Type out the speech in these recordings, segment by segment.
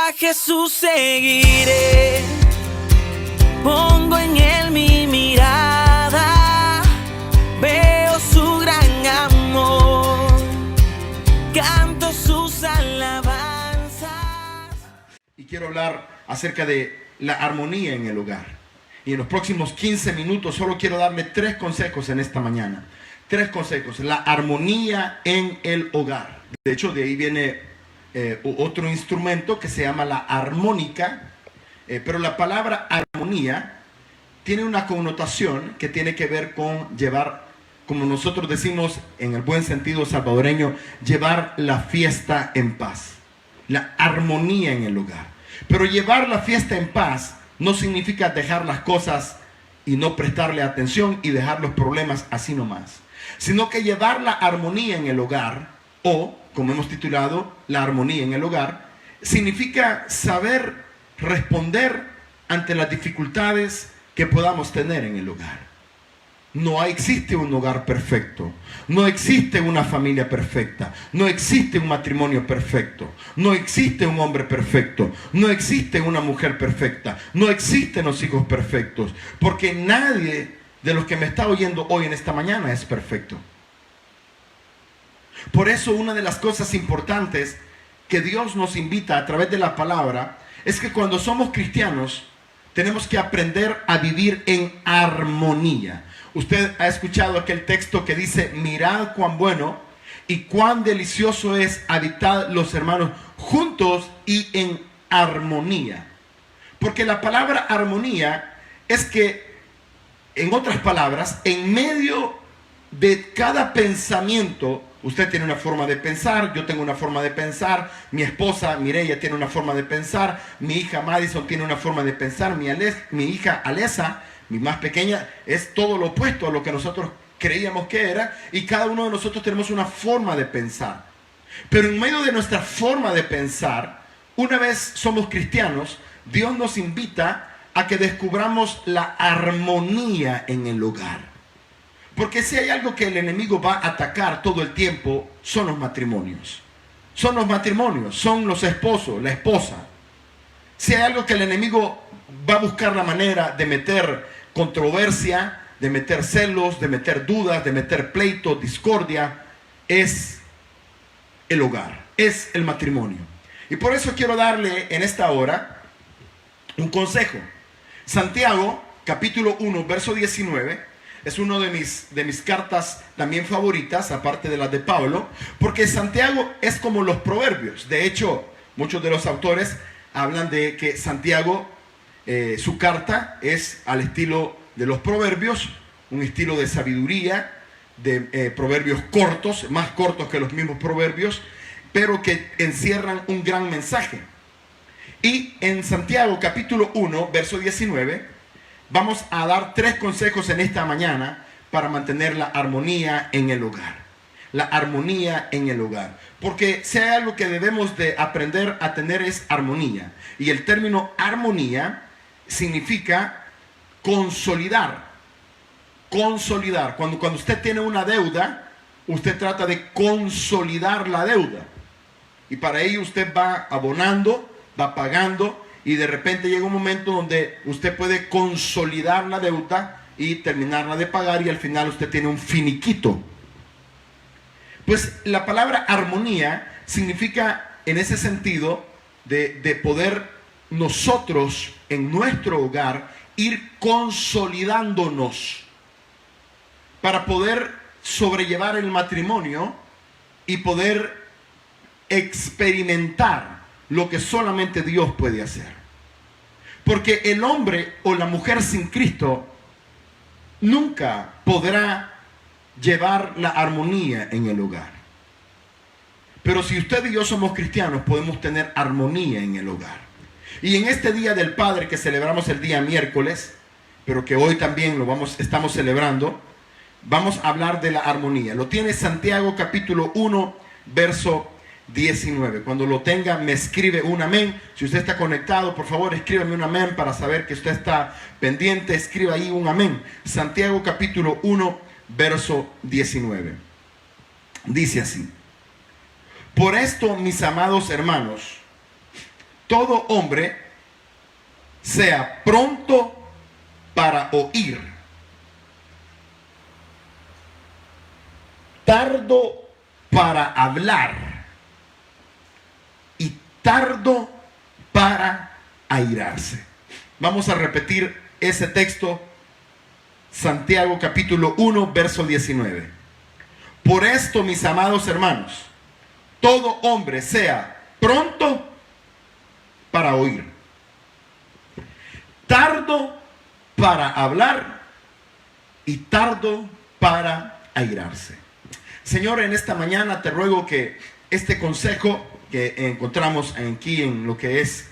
A Jesús seguiré, pongo en él mi mirada, veo su gran amor, canto sus alabanzas. Y quiero hablar acerca de la armonía en el hogar. Y en los próximos 15 minutos solo quiero darle 3 consejos en esta mañana. 3 consejos. La armonía en el hogar. De hecho, de ahí viene otro instrumento que se llama la armónica. Pero la palabra armonía tiene una connotación que tiene que ver con llevar, como nosotros decimos en el buen sentido salvadoreño, llevar la fiesta en paz. La armonía en el hogar. Pero llevar la fiesta en paz no significa dejar las cosas y no prestarle atención y dejar los problemas así nomás, sino que llevar la armonía en el hogar, o como hemos titulado, la armonía en el hogar, significa saber responder ante las dificultades que podamos tener en el hogar. No existe un hogar perfecto, no existe una familia perfecta, no existe un matrimonio perfecto, no existe un hombre perfecto, no existe una mujer perfecta, no existen los hijos perfectos, porque nadie de los que me está oyendo hoy en esta mañana es perfecto. Por eso una de las cosas importantes que Dios nos invita a través de la palabra es que cuando somos cristianos tenemos que aprender a vivir en armonía. Usted ha escuchado aquel texto que dice: mirad cuán bueno y cuán delicioso es habitar los hermanos juntos y en armonía. Porque la palabra armonía es que, en otras palabras, en medio de cada pensamiento, usted tiene una forma de pensar, yo tengo una forma de pensar, mi esposa Mireya tiene una forma de pensar, mi hija Madison tiene una forma de pensar, mi hija Alesa, mi más pequeña, es todo lo opuesto a lo que nosotros creíamos que era, y cada uno de nosotros tenemos una forma de pensar. Pero en medio de nuestra forma de pensar, una vez somos cristianos, Dios nos invita a que descubramos la armonía en el hogar. Porque si hay algo que el enemigo va a atacar todo el tiempo, son los matrimonios. Son los matrimonios, son los esposos, la esposa. Si hay algo que el enemigo va a buscar la manera de meter controversia, de meter celos, de meter dudas, de meter pleito, discordia, es el hogar, es el matrimonio. Y por eso quiero darle en esta hora un consejo. Santiago, capítulo 1, verso 19, es uno de mis cartas también favoritas, aparte de las de Pablo, porque Santiago es como los proverbios. De hecho, muchos de los autores hablan de que Santiago, su carta es al estilo de los proverbios, un estilo de sabiduría, de proverbios cortos, más cortos que los mismos proverbios, pero que encierran un gran mensaje. Y en Santiago capítulo 1, verso 19, vamos a dar 3 consejos en esta mañana para mantener la armonía en el hogar. La armonía en el hogar. Porque si hay algo que debemos de aprender a tener es armonía. Y el término armonía significa consolidar. Consolidar. Cuando usted tiene una deuda, usted trata de consolidar la deuda. Y para ello usted va abonando, va pagando, y de repente llega un momento donde usted puede consolidar la deuda y terminarla de pagar, y al final usted tiene un finiquito. Pues la palabra armonía significa en ese sentido de poder nosotros en nuestro hogar ir consolidándonos para poder sobrellevar el matrimonio y poder experimentar lo que solamente Dios puede hacer. Porque el hombre o la mujer sin Cristo nunca podrá llevar la armonía en el hogar. Pero si usted y yo somos cristianos, podemos tener armonía en el hogar. Y en este Día del Padre que celebramos el día miércoles, pero que hoy también estamos celebrando, vamos a hablar de la armonía. Lo tiene Santiago capítulo 1, verso 19. Cuando lo tenga, me escribe un amén. Si usted está conectado, por favor, escríbame un amén para saber que usted está pendiente. Escriba ahí un amén. Santiago capítulo 1, verso 19. Dice así: por esto, mis amados hermanos, todo hombre sea pronto para oír, tardo para hablar y tardo para airarse. Vamos a repetir ese texto, Santiago capítulo 1, verso 19. Por esto, mis amados hermanos, todo hombre sea pronto para oír, tardo para hablar y tardo para airarse. Señor, en esta mañana te ruego que este consejo que encontramos aquí en lo que es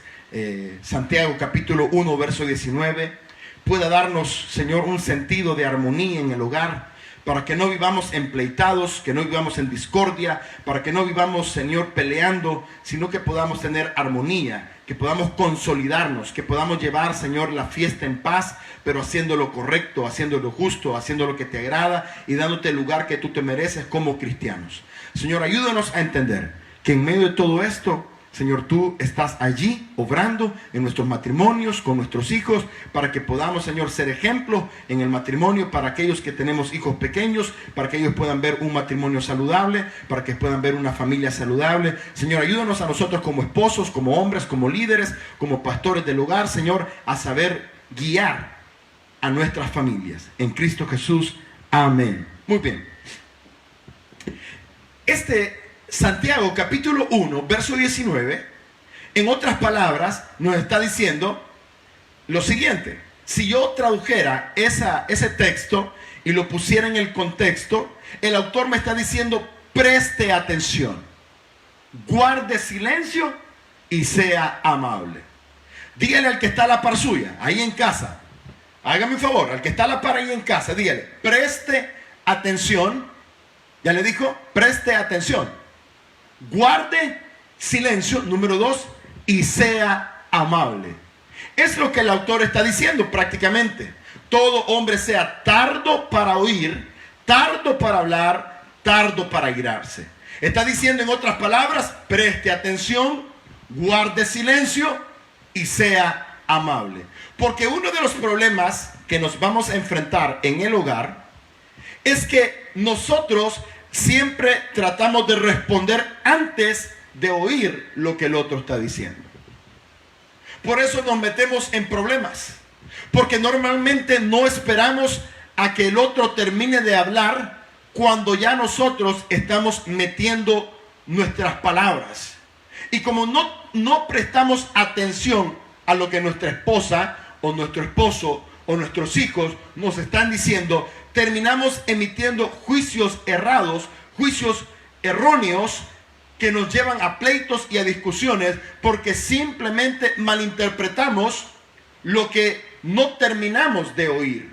Santiago capítulo 1, verso 19, pueda darnos, Señor, un sentido de armonía en el hogar, para que no vivamos empleitados, que no vivamos en discordia, para que no vivamos, Señor, peleando, sino que podamos tener armonía, que podamos consolidarnos, que podamos llevar, Señor, la fiesta en paz, pero haciendo lo correcto, haciendo lo justo, haciendo lo que te agrada y dándote el lugar que tú te mereces como cristianos. Señor, ayúdanos a entender que en medio de todo esto, Señor, tú estás allí obrando en nuestros matrimonios, con nuestros hijos, para que podamos, Señor, ser ejemplo en el matrimonio para aquellos que tenemos hijos pequeños, para que ellos puedan ver un matrimonio saludable, para que puedan ver una familia saludable. Señor, ayúdanos a nosotros como esposos, como hombres, como líderes, como pastores del hogar, Señor, a saber guiar a nuestras familias. En Cristo Jesús. Amén. Muy bien. Santiago capítulo 1, verso 19, en otras palabras, nos está diciendo lo siguiente. Si yo tradujera ese texto y lo pusiera en el contexto, el autor me está diciendo: preste atención, guarde silencio y sea amable. Dígale al que está a la par suya, ahí en casa, hágame un favor, al que está a la par ahí en casa, dígale: preste atención. Ya le dijo, preste atención, guarde silencio, número 2, y sea amable. Es lo que el autor está diciendo prácticamente. Todo hombre sea tardo para oír, tardo para hablar, tardo para airarse. Está diciendo, en otras palabras, preste atención, guarde silencio y sea amable. Porque uno de los problemas que nos vamos a enfrentar en el hogar es que nosotros siempre tratamos de responder antes de oír lo que el otro está diciendo. Por eso nos metemos en problemas, porque normalmente no esperamos a que el otro termine de hablar cuando ya nosotros estamos metiendo nuestras palabras. Y como no prestamos atención a lo que nuestra esposa o nuestro esposo o nuestros hijos nos están diciendo, terminamos emitiendo juicios errados, juicios erróneos que nos llevan a pleitos y a discusiones porque simplemente malinterpretamos lo que no terminamos de oír.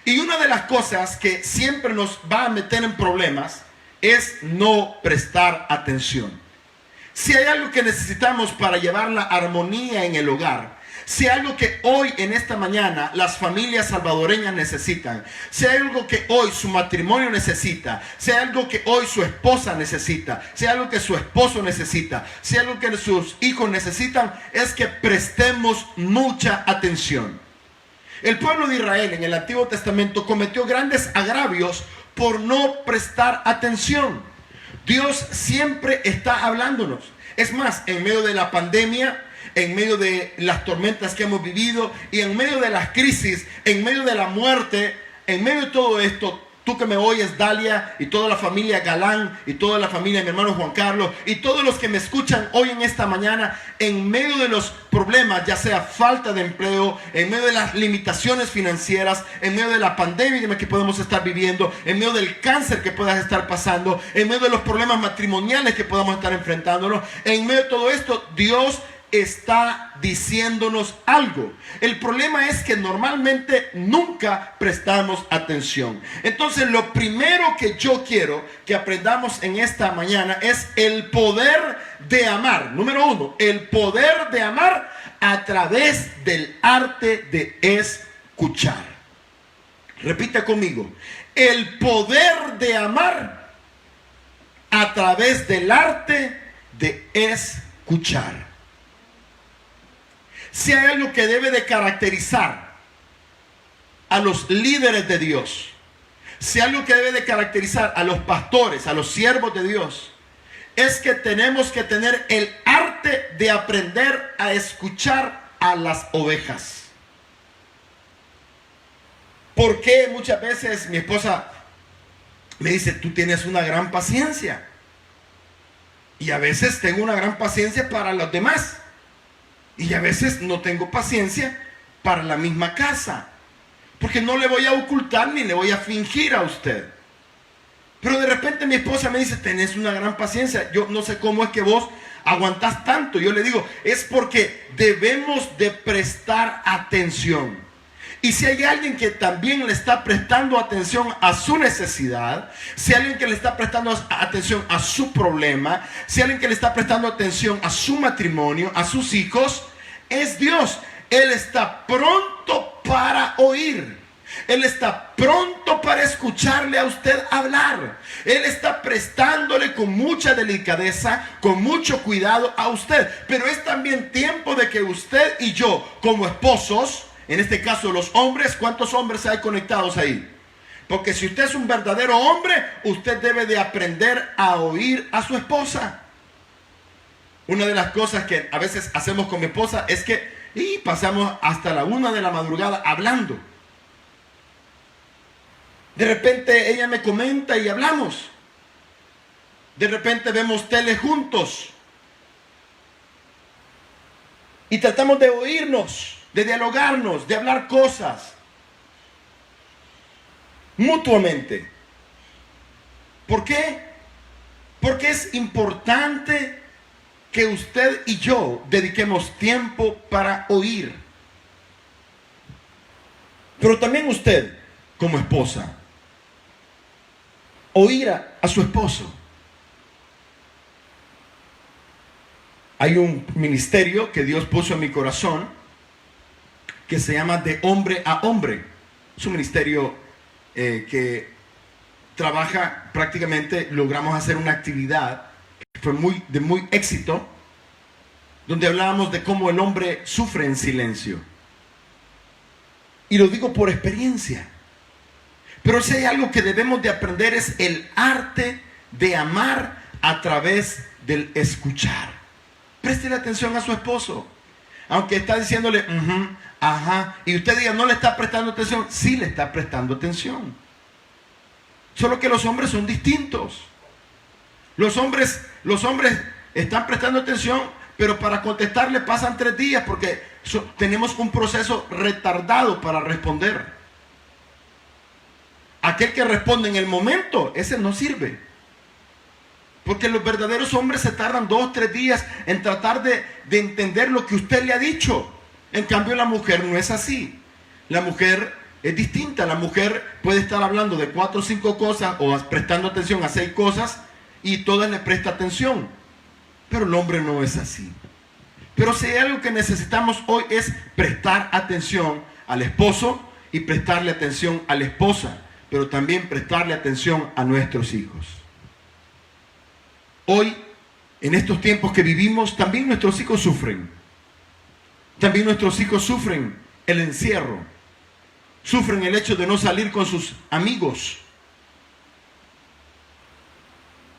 Y una de las cosas que siempre nos va a meter en problemas es no prestar atención. Si hay algo que necesitamos para llevar la armonía en el hogar, si hay algo que hoy en esta mañana las familias salvadoreñas necesitan, si hay algo que hoy su matrimonio necesita, si hay algo que hoy su esposa necesita, si hay algo que su esposo necesita, si hay algo que sus hijos necesitan, es que prestemos mucha atención. El pueblo de Israel en el Antiguo Testamento cometió grandes agravios por no prestar atención. Dios siempre está hablándonos. Es más, en medio de la pandemia, en medio de las tormentas que hemos vivido y en medio de las crisis, en medio de la muerte, en medio de todo esto, tú que me oyes, Dalia, y toda la familia Galán, y toda la familia de mi hermano Juan Carlos, y todos los que me escuchan hoy en esta mañana, en medio de los problemas, ya sea falta de empleo, en medio de las limitaciones financieras, en medio de la pandemia que podemos estar viviendo, en medio del cáncer que puedas estar pasando, en medio de los problemas matrimoniales que podamos estar enfrentándonos, en medio de todo esto, Dios está diciéndonos algo. El problema es que normalmente nunca prestamos atención. Entonces, lo primero que yo quiero que aprendamos en esta mañana es el poder de amar. Número 1, el poder de amar a través del arte de escuchar. Repita conmigo: el poder de amar a través del arte de escuchar. Si hay algo que debe de caracterizar a los líderes de Dios, si hay algo que debe de caracterizar a los pastores, a los siervos de Dios, es que tenemos que tener el arte de aprender a escuchar a las ovejas. ¿Por qué muchas veces mi esposa me dice, tú tienes una gran paciencia? Y a veces tengo una gran paciencia para los demás. Y a veces no tengo paciencia para la misma casa. Porque no le voy a ocultar ni le voy a fingir a usted. Pero de repente mi esposa me dice, tenés una gran paciencia. Yo no sé cómo es que vos aguantás tanto. Yo le digo, es porque debemos de prestar atención. Y si hay alguien que también le está prestando atención a su necesidad, si hay alguien que le está prestando atención a su problema, si hay alguien que le está prestando atención a su matrimonio, a sus hijos, es Dios. Él está pronto para oír. Él está pronto para escucharle a usted hablar. Él está prestándole con mucha delicadeza, con mucho cuidado a usted. Pero es también tiempo de que usted y yo, como esposos, en este caso los hombres, ¿cuántos hombres hay conectados ahí? Porque si usted es un verdadero hombre, usted debe de aprender a oír a su esposa. Una de las cosas que a veces hacemos con mi esposa es que pasamos hasta la 1 de la madrugada hablando. De repente ella me comenta y hablamos. De repente vemos tele juntos. Y tratamos de oírnos, de dialogarnos, de hablar cosas. Mutuamente. ¿Por qué? Porque es importante que usted y yo dediquemos tiempo para oír. Pero también usted, como esposa, oír a su esposo. Hay un ministerio que Dios puso en mi corazón que se llama De Hombre a Hombre. Es un ministerio que trabaja prácticamente, logramos hacer una actividad que fue de muy éxito, donde hablábamos de cómo el hombre sufre en silencio. Y lo digo por experiencia. Pero si hay algo que debemos de aprender es el arte de amar a través del escuchar. Préstele atención a su esposo. Aunque está diciéndole, ajá, y usted diga, no le está prestando atención. Sí le está prestando atención. Solo que los hombres son distintos. Los hombres están prestando atención, pero para contestarle pasan 3 días porque tenemos un proceso retardado para responder. Aquel que responde en el momento, ese no sirve. Porque los verdaderos hombres se tardan 2 o 3 días en tratar de entender lo que usted le ha dicho. En cambio, la mujer no es así. La mujer es distinta. La mujer puede estar hablando de 4 o 5 cosas o prestando atención a 6 cosas y todas le presta atención. Pero el hombre no es así. Pero si hay algo que necesitamos hoy es prestar atención al esposo y prestarle atención a la esposa, pero también prestarle atención a nuestros hijos. Hoy, en estos tiempos que vivimos, también nuestros hijos sufren. También nuestros hijos sufren el encierro. Sufren el hecho de no salir con sus amigos.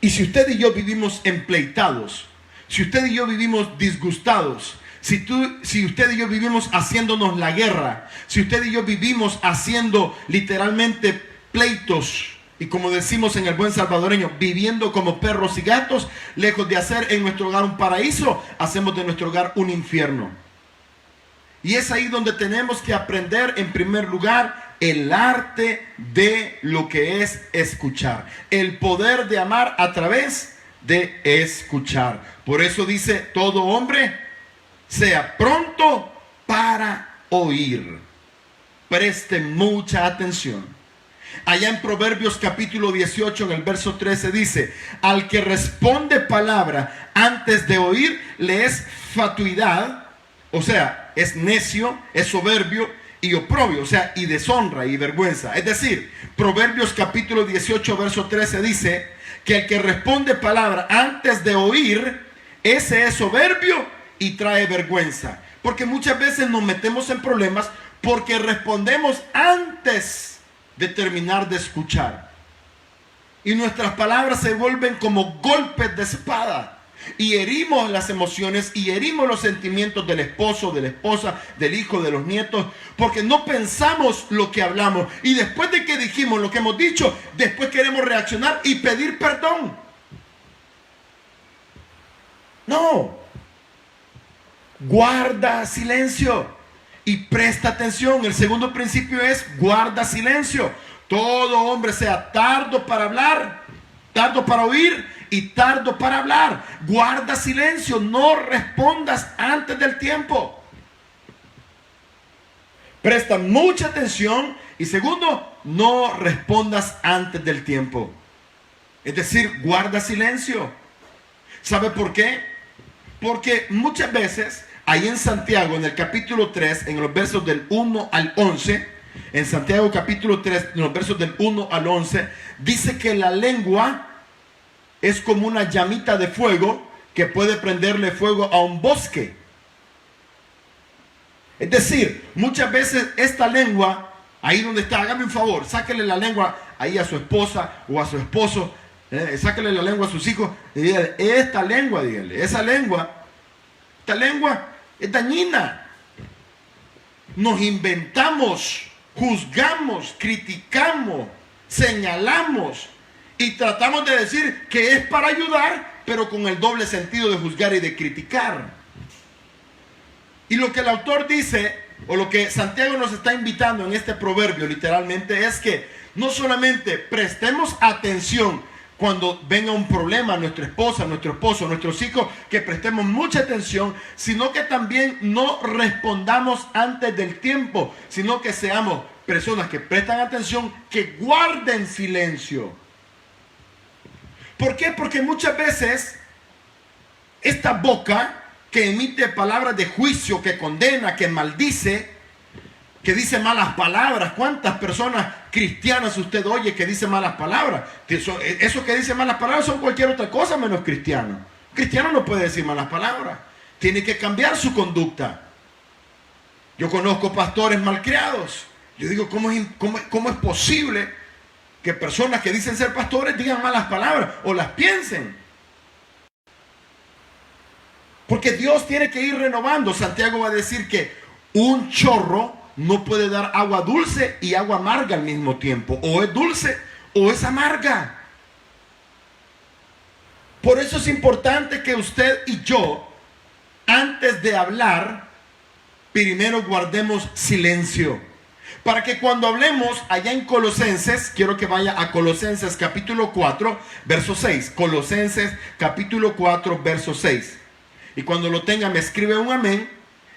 Y si usted y yo vivimos empleitados, si usted y yo vivimos disgustados, si usted y yo vivimos haciéndonos la guerra, si usted y yo vivimos haciendo literalmente pleitos, y como decimos en el buen salvadoreño, viviendo como perros y gatos, lejos de hacer en nuestro hogar un paraíso, hacemos de nuestro hogar un infierno. Y es ahí donde tenemos que aprender en primer lugar el arte de lo que es escuchar. El poder de amar a través de escuchar. Por eso dice, todo hombre sea pronto para oír. Preste mucha atención. Allá en Proverbios capítulo 18, en el verso 13 dice, al que responde palabra antes de oír, le es fatuidad, o sea, es necio, es soberbio y oprobio, o sea, y deshonra y vergüenza. Es decir, Proverbios capítulo 18, verso 13 dice que el que responde palabra antes de oír, ese es soberbio y trae vergüenza. Porque muchas veces nos metemos en problemas porque respondemos antes de terminar de escuchar. Y nuestras palabras se vuelven como golpes de espada. Y herimos las emociones y herimos los sentimientos del esposo, de la esposa, del hijo, de los nietos, porque no pensamos lo que hablamos. Y después de que dijimos lo que hemos dicho, después queremos reaccionar y pedir perdón. No. Guarda silencio y presta atención. El segundo principio es guarda silencio. Todo hombre sea tardo para hablar, tardo para oír y tardo para hablar. Guarda silencio, no respondas antes del tiempo. Presta mucha atención. Y segundo, no respondas antes del tiempo. Es decir, guarda silencio. ¿Sabe por qué? Porque muchas veces, ahí en Santiago, en el capítulo 3, en los versos del 1 al 11, en Santiago capítulo 3, en los versos del 1 al 11, dice que la lengua es como una llamita de fuego que puede prenderle fuego a un bosque. Es decir, muchas veces esta lengua, ahí donde está, hágame un favor, sáquele la lengua ahí a su esposa o a su esposo, sáquele la lengua a sus hijos y dígale, esta lengua es dañina. Nos inventamos, juzgamos, criticamos, señalamos y tratamos de decir que es para ayudar, pero con el doble sentido de juzgar y de criticar. Y lo que el autor dice, o lo que Santiago nos está invitando en este proverbio literalmente, es que no solamente prestemos atención cuando venga un problema a nuestra esposa, a nuestro esposo, a nuestros hijos, que prestemos mucha atención, sino que también no respondamos antes del tiempo, sino que seamos personas que prestan atención, que guarden silencio. ¿Por qué? Porque muchas veces esta boca que emite palabras de juicio, que condena, que maldice, que dice malas palabras. ¿Cuántas personas cristianas usted oye que dice malas palabras? Eso que dice malas palabras son cualquier otra cosa menos cristiano. Cristiano no puede decir malas palabras. Tiene que cambiar su conducta. Yo conozco pastores malcriados. Yo digo, ¿cómo es posible que personas que dicen ser pastores digan malas palabras o las piensen? Porque Dios tiene que ir renovando. Santiago va a decir que un chorro no puede dar agua dulce y agua amarga al mismo tiempo. O es dulce o es amarga. Por eso es importante que usted y yo, antes de hablar, primero guardemos silencio. Para que cuando hablemos allá en Colosenses, quiero que vaya a Colosenses capítulo 4, verso 6. Colosenses capítulo 4, verso 6. Y cuando lo tenga me escribe un amén.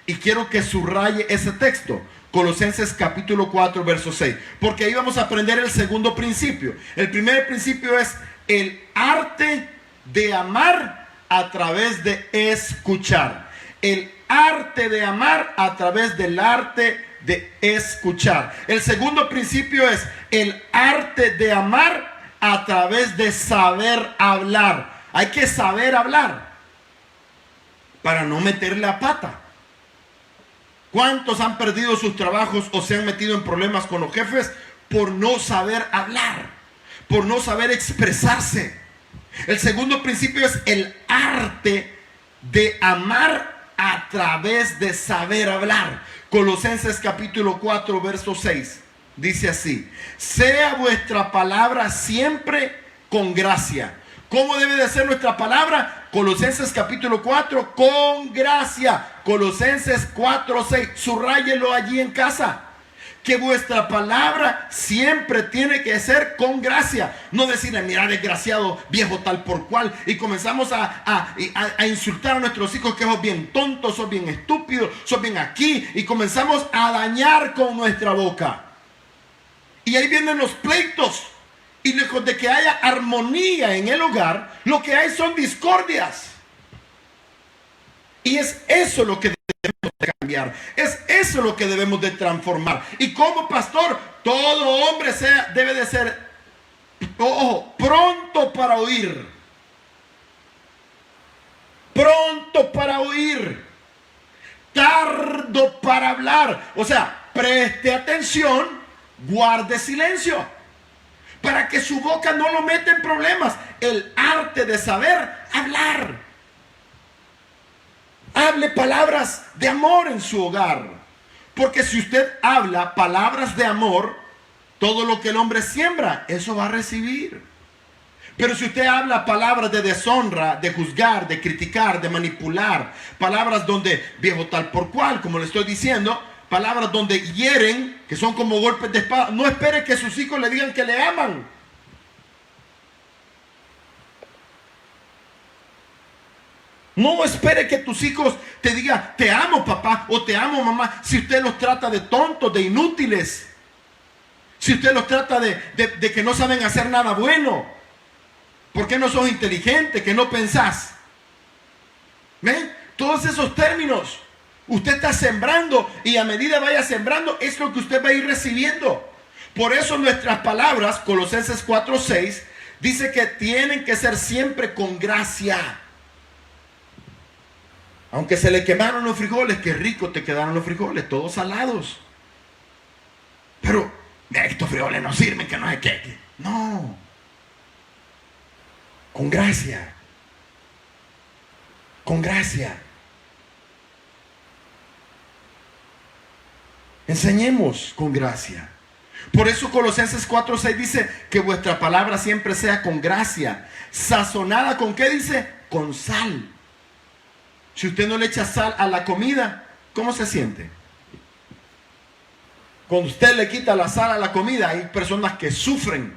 Y quiero que subraye ese texto. Colosenses capítulo 4, verso 6. Porque ahí vamos a aprender el segundo principio. El primer principio es el arte de amar a través de escuchar. El arte de amar a través del arte de escuchar. El segundo principio es el arte de amar a través de saber hablar. Hay que saber hablar para no meter la pata. ¿Cuántos han perdido sus trabajos o se han metido en problemas con los jefes por no saber hablar, por no saber expresarse? El segundo principio es el arte de amar a través de saber hablar. Colosenses capítulo 4, verso 6. Dice así: sea vuestra palabra siempre con gracia. ¿Cómo debe de ser nuestra palabra? Colosenses capítulo 4, con gracia. Colosenses 4, 6. Subráyelo allí en casa. Que vuestra palabra siempre tiene que ser con gracia. No decirle, mira, desgraciado, viejo tal por cual. Y comenzamos a insultar a nuestros hijos que sos bien tontos, sos bien estúpidos, sos bien aquí. Y comenzamos a dañar con nuestra boca. Y ahí vienen los pleitos. Y lejos de que haya armonía en el hogar, lo que hay son discordias. Y es eso lo que debemos de cambiar. Es eso lo que debemos de transformar. Y como pastor, todo hombre debe de ser, ojo, pronto para oír. Pronto para oír. tardo para hablar. O sea, preste atención, guarde silencio, para que su boca no lo meta en problemas. El arte de saber hablar. Hable palabras de amor en su hogar. Porque si usted habla palabras de amor, todo lo que el hombre siembra, eso va a recibir. Pero si usted habla palabras de deshonra, de juzgar, de criticar, de manipular, palabras donde viejo tal por cual, como le estoy diciendo, palabras donde hieren, que son como golpes de espada, no espere que sus hijos le digan que le aman. No espere que tus hijos te digan, te amo papá o te amo mamá, si usted los trata de tontos, de inútiles. Si usted los trata de que no saben hacer nada bueno. ¿Por qué no sos inteligente? ¿Que no pensás? ¿Ven? Todos esos términos. Usted está sembrando y a medida vaya sembrando es lo que usted va a ir recibiendo. Por eso nuestras palabras, Colosenses 4:6, dice que tienen que ser siempre con gracia. Aunque se le quemaron los frijoles, qué rico te quedaron los frijoles, todos salados. Pero estos frijoles no sirven, que no es que. No. Con gracia. Con gracia. Enseñemos con gracia. Por eso Colosenses 4:6 dice que vuestra palabra siempre sea con gracia. Sazonada con ¿qué dice? Con sal. Si usted no le echa sal a la comida, ¿cómo se siente? Cuando usted le quita la sal a la comida, hay personas que sufren.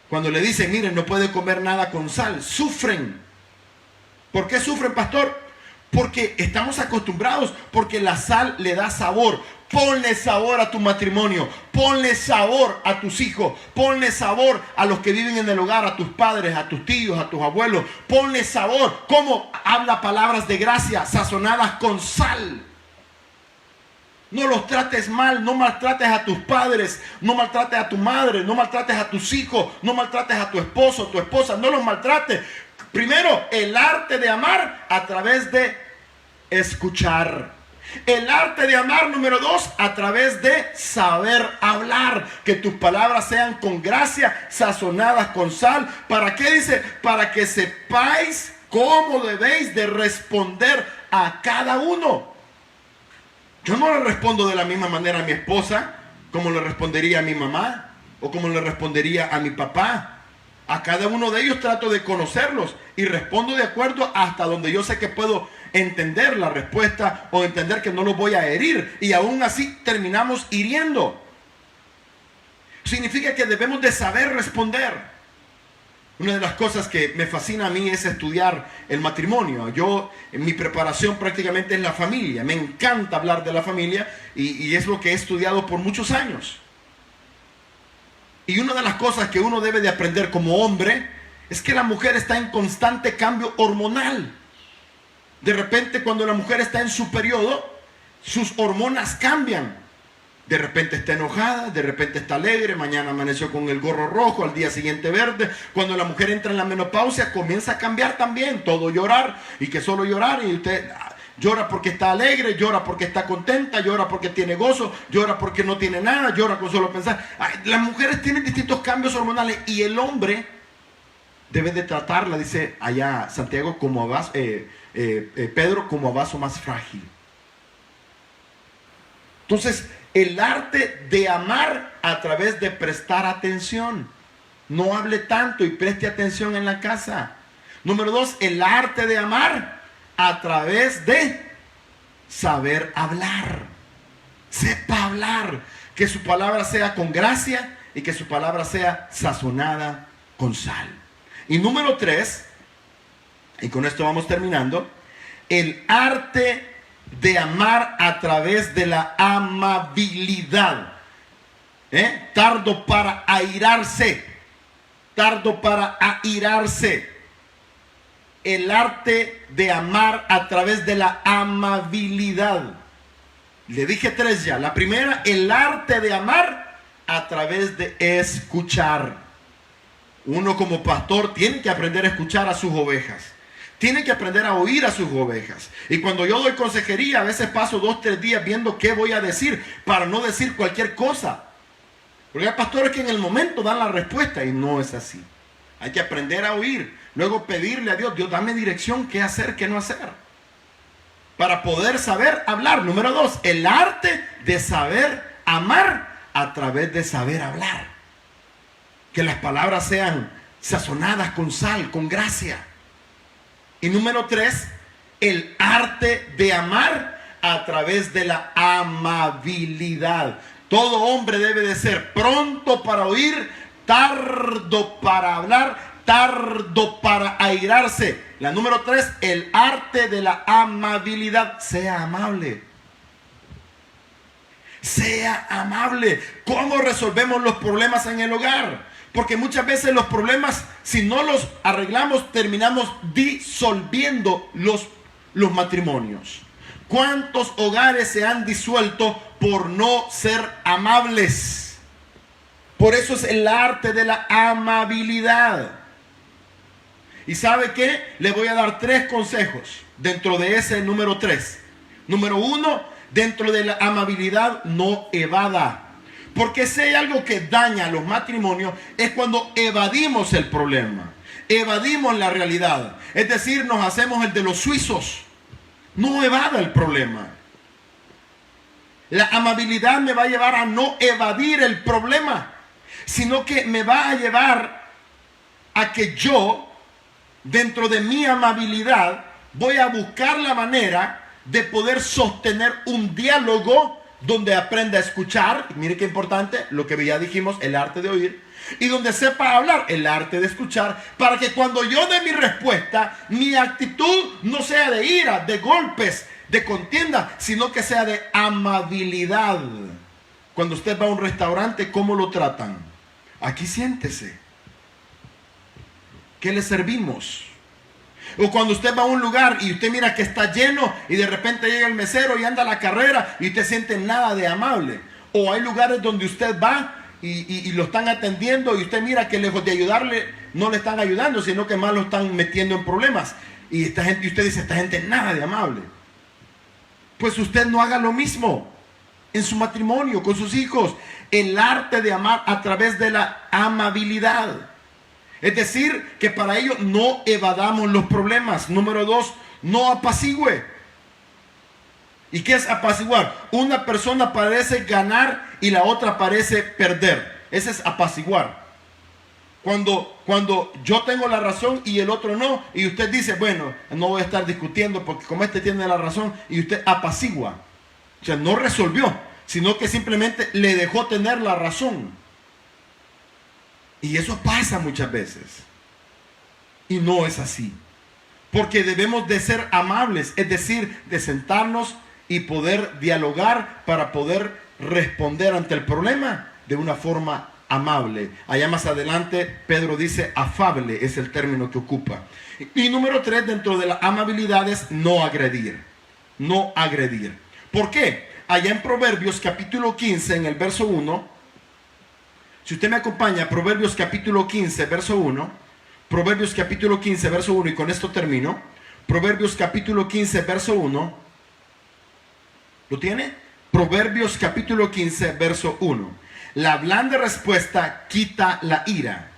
Cuando le dicen, miren, no puede comer nada con sal, sufren. ¿Por qué sufren, pastor? Porque estamos acostumbrados, porque la sal le da sabor. Ponle sabor a tu matrimonio, ponle sabor a tus hijos, ponle sabor a los que viven en el hogar, a tus padres, a tus tíos, a tus abuelos. Ponle sabor. ¿Cómo? Habla palabras de gracia, sazonadas con sal. No los trates mal, no maltrates a tus padres, no maltrates a tu madre, no maltrates a tus hijos, no maltrates a tu esposo, tu esposa, no los maltrates. Primero, el arte de amar a través de escuchar. El arte de amar, número 2, a través de saber hablar. Que tus palabras sean con gracia, sazonadas con sal. ¿Para qué dice? Para que sepáis cómo debéis de responder a cada uno. Yo no le respondo de la misma manera a mi esposa como le respondería a mi mamá o como le respondería a mi papá. A cada uno de ellos trato de conocerlos y respondo de acuerdo hasta donde yo sé que puedo entender la respuesta o entender que no los voy a herir, y aún así terminamos hiriendo. Significa que debemos de saber responder. Una de las cosas que me fascina a mí es estudiar el matrimonio. Yo, en mi preparación prácticamente es la familia. Me encanta hablar de la familia y es lo que he estudiado por muchos años. Y una de las cosas que uno debe de aprender como hombre es que la mujer está en constante cambio hormonal. De repente, cuando la mujer está en su periodo, sus hormonas cambian. De repente está enojada, de repente está alegre, mañana amaneció con el gorro rojo, al día siguiente verde. Cuando la mujer entra en la menopausia, comienza a cambiar también, todo llorar, y que solo llorar, y usted llora porque está alegre, llora porque está contenta, llora porque tiene gozo, llora porque no tiene nada, llora con solo pensar. Las mujeres tienen distintos cambios hormonales, y el hombre debe de tratarla, dice allá Santiago, como vaso, Pedro, como vaso más frágil. Entonces, el arte de amar a través de prestar atención. No hable tanto y preste atención en la casa. Número 2, el arte de amar a través de saber hablar. Sepa hablar. Que su palabra sea con gracia y que su palabra sea sazonada con sal. Y número 3, y con esto vamos terminando, el arte de amar a través de la amabilidad. Tardo para airarse. Tardo para airarse. El arte de amar a través de la amabilidad. Le dije 3 ya. La primera, el arte de amar a través de escuchar. Uno como pastor tiene que aprender a escuchar a sus ovejas. Tiene que aprender a oír a sus ovejas. Y cuando yo doy consejería, a veces paso 2-3 días viendo qué voy a decir para no decir cualquier cosa. Porque hay pastores que en el momento dan la respuesta y no es así. Hay que aprender a oír. Luego pedirle a Dios, Dios, dame dirección, qué hacer, qué no hacer. Para poder saber hablar. Número 2, el arte de saber amar a través de saber hablar. Que las palabras sean sazonadas con sal, con gracia. Y número 3, el arte de amar a través de la amabilidad. Todo hombre debe de ser pronto para oír, tardo para hablar, tardo para airarse. La número 3, el arte de la amabilidad. Sea amable. Sea amable. ¿Cómo resolvemos los problemas en el hogar? Porque muchas veces los problemas, si no los arreglamos, terminamos disolviendo los matrimonios. ¿Cuántos hogares se han disuelto por no ser amables? Por eso es el arte de la amabilidad. ¿Y sabe qué? Le voy a dar 3 consejos dentro de ese número 3. Número 1, dentro de la amabilidad, no evada. Porque si hay algo que daña a los matrimonios es cuando evadimos el problema, evadimos la realidad. Es decir, nos hacemos el de los suizos. No evada el problema. La amabilidad me va a llevar a no evadir el problema, sino que me va a llevar a que yo, dentro de mi amabilidad, voy a buscar la manera de poder sostener un diálogo donde aprenda a escuchar. Mire qué importante, lo que ya dijimos, el arte de oír. Y donde sepa hablar, el arte de escuchar, para que cuando yo dé mi respuesta, mi actitud no sea de ira, de golpes, de contienda, sino que sea de amabilidad. Cuando usted va a un restaurante, ¿cómo lo tratan? Aquí siéntese. ¿Qué le servimos? O cuando usted va a un lugar y usted mira que está lleno y de repente llega el mesero y anda a la carrera y usted siente nada de amable. O hay lugares donde usted va y lo están atendiendo y usted mira que lejos de ayudarle no le están ayudando, sino que más lo están metiendo en problemas. Y esta gente, y usted dice, esta gente nada de amable. Pues usted no haga lo mismo en su matrimonio, con sus hijos. El arte de amar a través de la amabilidad. Es decir, que para ello no evadamos los problemas. Número 2, no apacigüe. ¿Y qué es apaciguar? Una persona parece ganar y la otra parece perder. Ese es apaciguar. Cuando yo tengo la razón y el otro no, y usted dice, bueno, no voy a estar discutiendo porque como este tiene la razón, y usted apacigua. O sea, no resolvió, sino que simplemente le dejó tener la razón. Y eso pasa muchas veces. Y no es así. Porque debemos de ser amables, es decir, de sentarnos y poder dialogar para poder responder ante el problema de una forma amable. Allá más adelante Pedro dice afable, es el término que ocupa. Y número 3, dentro de la amabilidad es no agredir. No agredir. ¿Por qué? Allá en Proverbios capítulo 15, en el verso 1, si usted me acompaña, Proverbios capítulo 15, verso 1, Proverbios capítulo 15, verso 1, y con esto termino. Proverbios capítulo 15, verso 1. ¿Lo tiene? Proverbios capítulo 15, verso 1. La blanda respuesta quita la ira,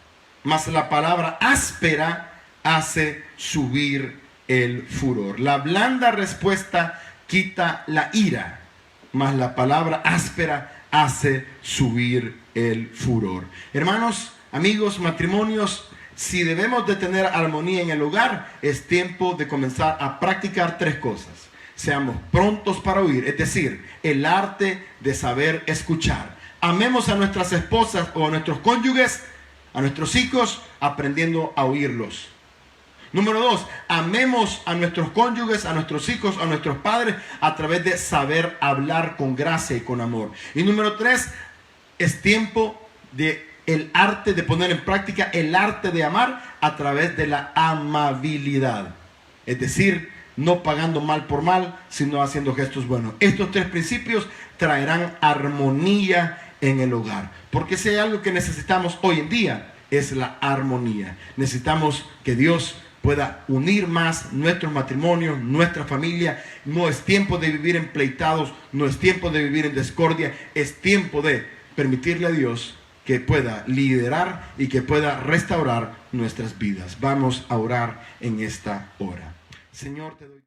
mas la palabra áspera hace subir el furor. La blanda respuesta quita la ira, mas la palabra áspera hace subir el furor. Hermanos, amigos, matrimonios, si debemos de tener armonía en el hogar, es tiempo de comenzar a practicar 3 cosas. Seamos prontos para oír, es decir, el arte de saber escuchar. Amemos a nuestras esposas o a nuestros cónyuges, a nuestros hijos, aprendiendo a oírlos. Número 2, amemos a nuestros cónyuges, a nuestros hijos, a nuestros padres, a través de saber hablar con gracia y con amor. Y número 3, es tiempo de el arte de poner en práctica el arte de amar a través de la amabilidad. Es decir, no pagando mal por mal, sino haciendo gestos buenos. Estos 3 principios traerán armonía en el hogar. Porque si hay algo que necesitamos hoy en día, es la armonía. Necesitamos que Dios pueda unir más nuestros matrimonios, nuestra familia. No es tiempo de vivir empleitados, no es tiempo de vivir en discordia, es tiempo de permitirle a Dios que pueda liderar y que pueda restaurar nuestras vidas. Vamos a orar en esta hora. Señor, te doy